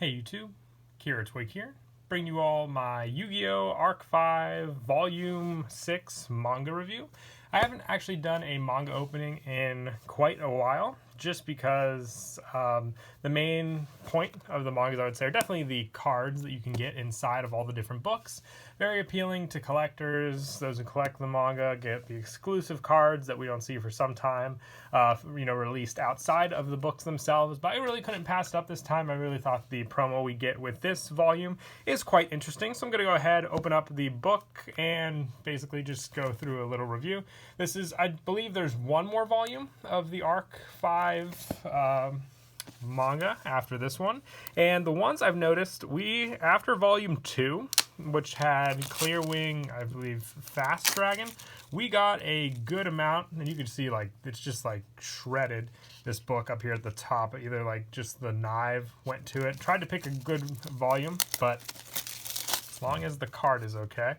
Hey YouTube, Kira Twig here, bring you all my Yu-Gi-Oh! Arc 5 Volume 6 manga review. I haven't actually done a manga opening in quite a while, just because the main point of the mangas, I would say, are definitely the cards that you can get inside of all the different books. Very appealing to collectors. Those who collect the manga get the exclusive cards that we don't see for some time, released outside of the books themselves. But I really couldn't pass it up this time. I really thought the promo we get with this volume is quite interesting. So I'm going to go ahead, open up the book, and basically just go through a little review. This is, I believe there's one more volume of the Arc 5 manga after this one, and the ones I've noticed, after volume 2, which had Clearwing, I believe Fast Dragon, we got a good amount, and you can see like it's just like shredded, this book up here at the top. Either like just the knife went to it. Tried to pick a good volume, but as long as the card is okay.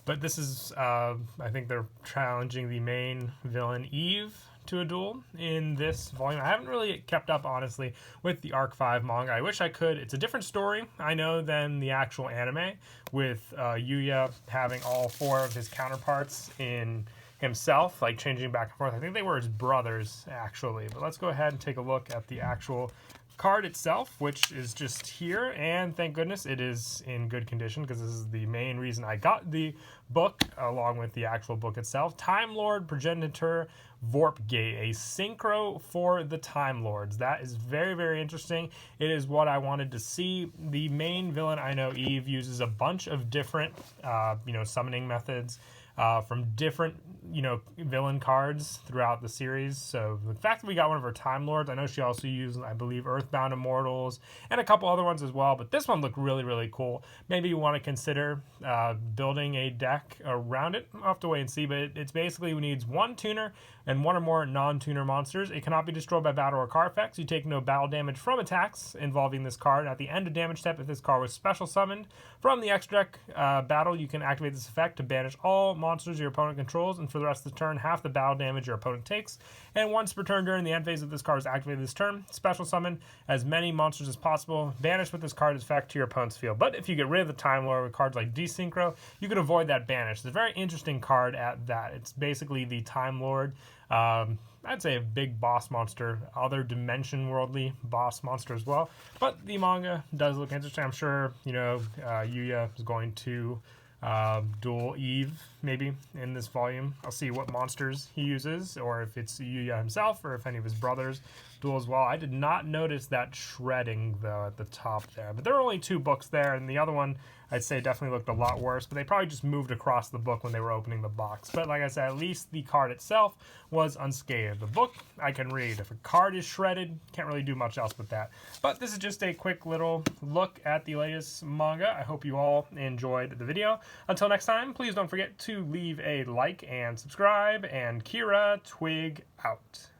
But this is, I think they're challenging the main villain, Eve, to a duel in this volume. I haven't really kept up, honestly, with the Arc 5 manga. I wish I could. It's a different story, I know, than the actual anime, with Yuya having all 4 of his counterparts in himself, like changing back and forth. I think they were his brothers, actually. But let's go ahead and take a look at the actual card itself, which is just here, and thank goodness it is in good condition, because this is the main reason I got the book, along with the actual book itself. Timelord Progenitor Vorpgate, a synchro for the Time Lords. That is very, very interesting. It is what I wanted to see. The main villain, I know, Eve, uses a bunch of different summoning methods from different villain cards throughout the series. So the fact that we got one of her Time Lords, I know she also used, I believe, Earthbound Immortals and a couple other ones as well, but this one looked really, really cool. Maybe you want to consider building a deck around it. I'll have to wait and see, but it's basically needs one tuner and one or more non-tuner monsters. It cannot be destroyed by battle or card effects. You take no battle damage from attacks involving this card. At the end of damage step, if this card was special summoned from the extra deck battle, you can activate this effect to banish all monsters your opponent controls, and for the rest of the turn, half the battle damage your opponent takes. And once per turn during the end phase of this card is activated this turn, special summon as many monsters as possible. Banish with this card's effect to your opponent's field. But if you get rid of the Time Lord with cards like Desynchro, you can avoid that banish. It's a very interesting card at that. It's basically the Time Lord. I'd say a big boss monster, other dimension worldly boss monster as well. But the manga does look interesting. I'm sure, Yuya is going to duel Eve, maybe, in this volume. I'll see what monsters he uses, or if it's Yuya himself, or if any of his brothers duel as well. I did not notice that shredding, though, at the top there. But there were only 2 books there, and the other one, I'd say, definitely looked a lot worse. But they probably just moved across the book when they were opening the box. But like I said, at least the card itself was unscathed. The book, I can read. If a card is shredded, can't really do much else with that. But this is just a quick little look at the latest manga. I hope you all enjoyed the video. Until next time, please don't forget to leave a like and subscribe. And Kira Twig out.